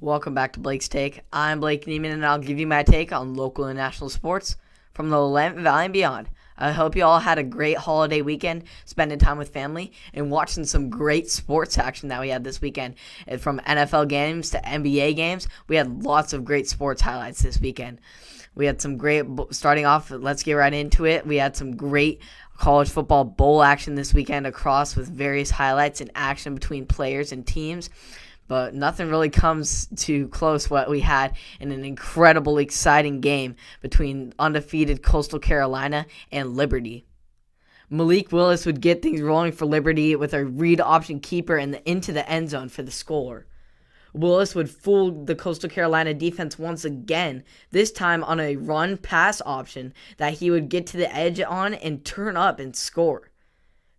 Welcome back to Blake's Take. I'm Blake Neiman, and I'll give you my take on local and national sports from the Willamette Valley and beyond. I hope you all had a great holiday weekend, spending time with family, and watching some great sports action that we had this weekend. And from NFL games to NBA games, we had lots of great sports highlights this weekend. We had some great, starting off, let's get right into it. We had some great college football bowl action this weekend across with various highlights and action between players and teams. But nothing really comes to close what we had in an incredible, exciting game between undefeated Coastal Carolina and Liberty. Malik Willis would get things rolling for Liberty with a read option keeper into the end zone for the score. Willis would fool the Coastal Carolina defense once again, this time on a run-pass option that he would get to the edge on and turn up and score.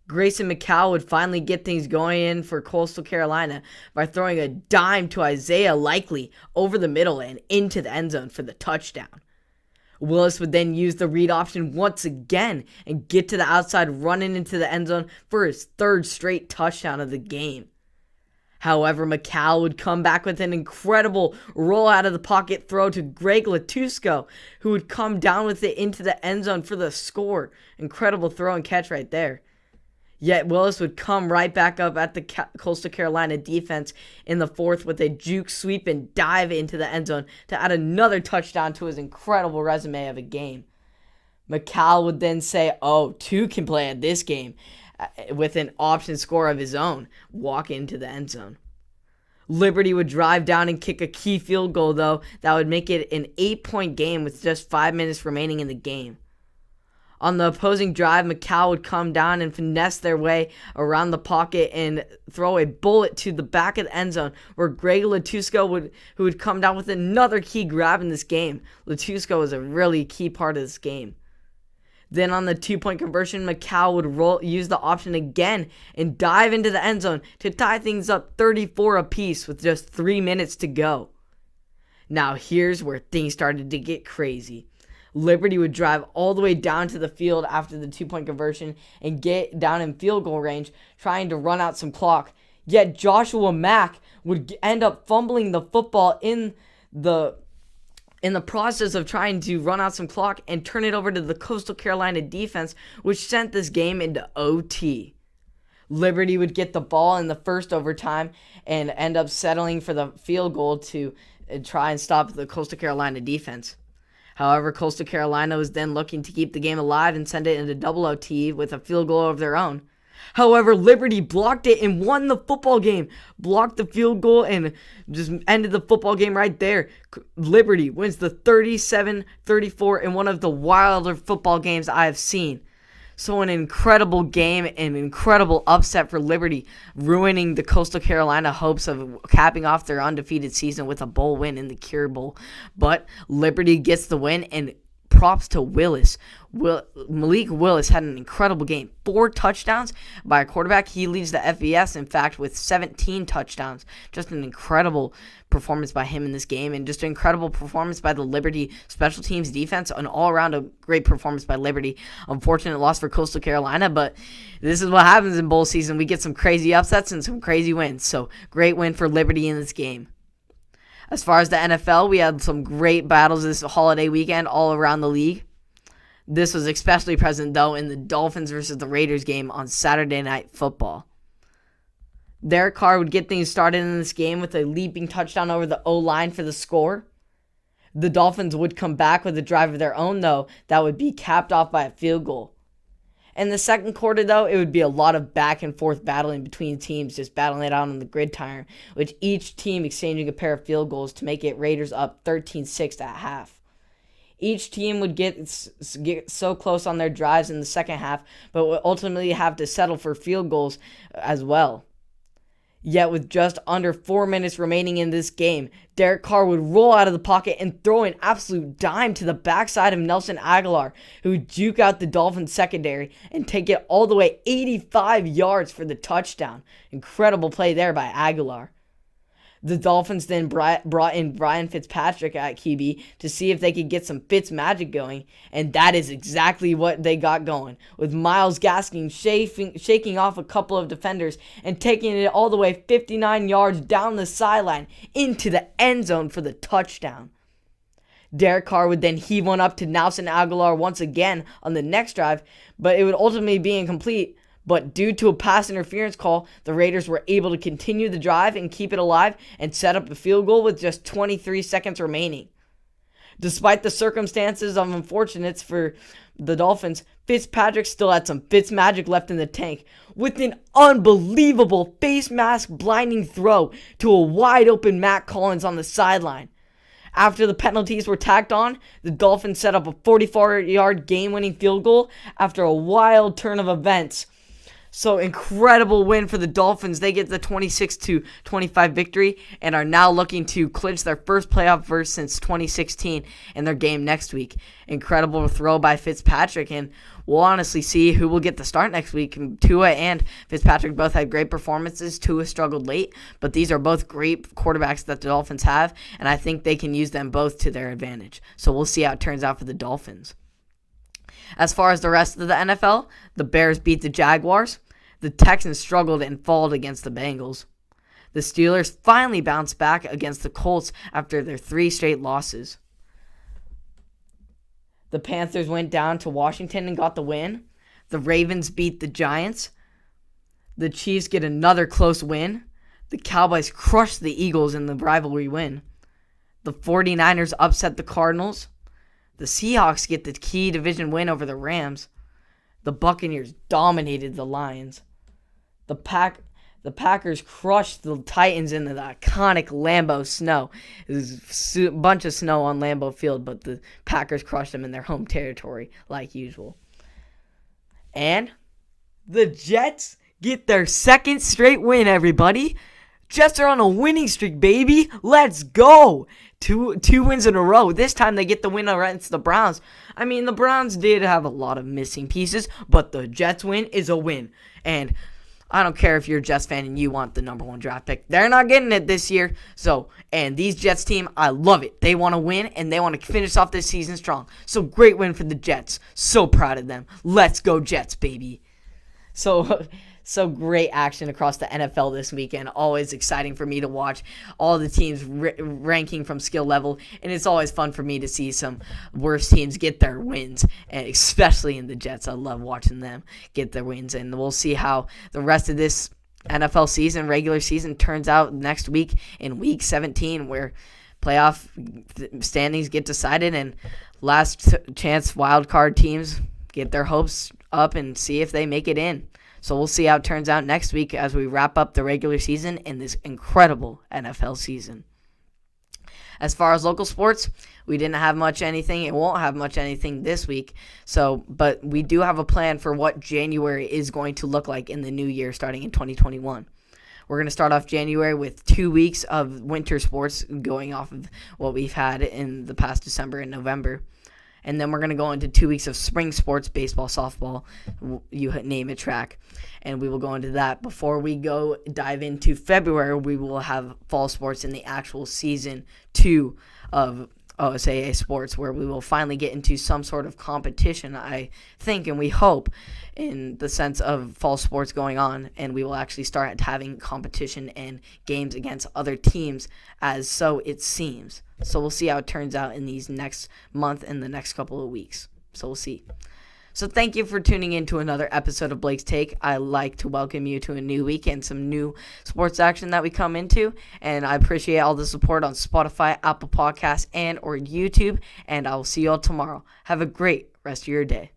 Grayson McCall would finally get things going in for Coastal Carolina by throwing a dime to Isaiah Likely over the middle and into the end zone for the touchdown. Willis would then use the read option once again and get to the outside, running into the end zone for his third straight touchdown of the game. However, McCall would come back with an incredible roll out of the pocket throw to Greg Latusco, who would come down with it into the end zone for the score. Incredible throw and catch right there. Yet Willis would come right back up at the Coastal Carolina defense in the fourth with a juke sweep and dive into the end zone to add another touchdown to his incredible resume of a game. McCall would then say, two can play at this game with an option score of his own, walk into the end zone. Liberty would drive down and kick a key field goal, though, that would make it an 8-point game with just 5 minutes remaining in the game. On the opposing drive, McCall would come down and finesse their way around the pocket and throw a bullet to the back of the end zone, where Greg Latusco who would come down with another key grab in this game. Latusco was a really key part of this game. Then on the 2-point conversion, McCall would use the option again and dive into the end zone to tie things up 34 apiece with just 3 minutes to go. Now here's where things started to get crazy. Liberty would drive all the way down to the field after the 2-point conversion and get down in field goal range, trying to run out some clock. Yet Joshua Mack would end up fumbling the football in the process of trying to run out some clock and turn it over to the Coastal Carolina defense, which sent this game into OT. Liberty would get the ball in the first overtime and end up settling for the field goal to try and stop the Coastal Carolina defense. However, Coastal Carolina was then looking to keep the game alive and send it into double OT with a field goal of their own. However, Liberty blocked it and won the football game. Blocked the field goal and just ended the football game right there. Liberty wins the 37-34 in one of the wilder football games I have seen. So an incredible game, an incredible upset for Liberty, ruining the Coastal Carolina hopes of capping off their undefeated season with a bowl win in the Cure Bowl. But Liberty gets the win, and props to Willis. Malik Willis had an incredible game. 4 touchdowns by a quarterback. He leads the FBS, in fact, with 17 touchdowns. Just an incredible performance by him in this game, and just an incredible performance by the Liberty special teams defense. An all-around a great performance by Liberty. Unfortunate loss for Coastal Carolina, but this is what happens in bowl season. We get some crazy upsets and some crazy wins. So great win for Liberty in this game. As far as the NFL, we had some great battles this holiday weekend all around the league. This was especially present, though, in the Dolphins versus the Raiders game on Saturday Night Football. Derek Carr would get things started in this game with a leaping touchdown over the O-line for the score. The Dolphins would come back with a drive of their own, though, that would be capped off by a field goal. In the second quarter, though, it would be a lot of back and forth battling between teams, just battling it out on the gridiron, with each team exchanging a pair of field goals to make it Raiders up 13-6 at half. Each team would get so close on their drives in the second half, but would ultimately have to settle for field goals as well. Yet with just under 4 minutes remaining in this game, Derek Carr would roll out of the pocket and throw an absolute dime to the backside of Nelson Aguilar, who would juke out the Dolphins secondary and take it all the way 85 yards for the touchdown. Incredible play there by Aguilar. The Dolphins then brought in Ryan Fitzpatrick at QB to see if they could get some Fitz magic going, and that is exactly what they got going, with Myles Gaskin shaking off a couple of defenders and taking it all the way 59 yards down the sideline into the end zone for the touchdown. Derek Carr would then heave one up to Nelson Aguilar once again on the next drive, but it would ultimately be incomplete. But due to a pass interference call, the Raiders were able to continue the drive and keep it alive and set up a field goal with just 23 seconds remaining. Despite the circumstances of unfortunates for the Dolphins, Fitzpatrick still had some Fitz magic left in the tank with an unbelievable face mask blinding throw to a wide open Matt Collins on the sideline. After the penalties were tacked on, the Dolphins set up a 44-yard game-winning field goal after a wild turn of events. So incredible win for the Dolphins. They get the 26-25 victory and are now looking to clinch their first playoff berth since 2016 in their game next week. Incredible throw by Fitzpatrick, and we'll honestly see who will get the start next week. Tua and Fitzpatrick both had great performances. Tua struggled late, but these are both great quarterbacks that the Dolphins have, and I think they can use them both to their advantage. So we'll see how it turns out for the Dolphins. As far as the rest of the NFL, the Bears beat the Jaguars. The Texans struggled and fought against the Bengals. The Steelers finally bounced back against the Colts after their 3 straight losses. The Panthers went down to Washington and got the win. The Ravens beat the Giants. The Chiefs get another close win. The Cowboys crushed the Eagles in the rivalry win. The 49ers upset the Cardinals. The Seahawks get the key division win over the Rams. The Buccaneers dominated the Lions. The Packers crushed the Titans in the iconic Lambeau snow. It was a bunch of snow on Lambeau Field, but the Packers crushed them in their home territory like usual. And the Jets get their second straight win, everybody. Jets are on a winning streak, baby. Let's go. Two wins in a row. This time they get the win against the Browns. I mean, the Browns did have a lot of missing pieces, but the Jets win is a win. And I don't care if you're a Jets fan and you want the number 1 draft pick. They're not getting it this year. And these Jets team, I love it. They want to win, and they want to finish off this season strong. So great win for the Jets. So proud of them. Let's go Jets, baby. So great action across the NFL this weekend. Always exciting for me to watch all the teams ranking from skill level. And it's always fun for me to see some worse teams get their wins, and especially in the Jets. I love watching them get their wins. And we'll see how the rest of this NFL season, regular season, turns out next week in Week 17, where playoff standings get decided and last chance wild card teams get their hopes up and see if they make it in. So we'll see how it turns out next week as we wrap up the regular season in this incredible NFL season. As far as local sports, we didn't have much anything. It won't have much anything this week. But we do have a plan for what January is going to look like in the new year starting in 2021. We're going to start off January with 2 weeks of winter sports going off of what we've had in the past December and November. And then we're going to go into 2 weeks of spring sports, baseball, softball, you name it, track. And we will go into that. Before we go dive into February, we will have fall sports in the actual season 2 of OSAA sports, where we will finally get into some sort of competition, I think, and we hope, in the sense of fall sports going on. And we will actually start having competition and games against other teams, as so it seems. So we'll see how it turns out in these next month and the next couple of weeks. So we'll see. So thank you for tuning in to another episode of Blake's Take. I like to welcome you to a new week and some new sports action that we come into. And I appreciate all the support on Spotify, Apple Podcasts, and or YouTube. And I will see you all tomorrow. Have a great rest of your day.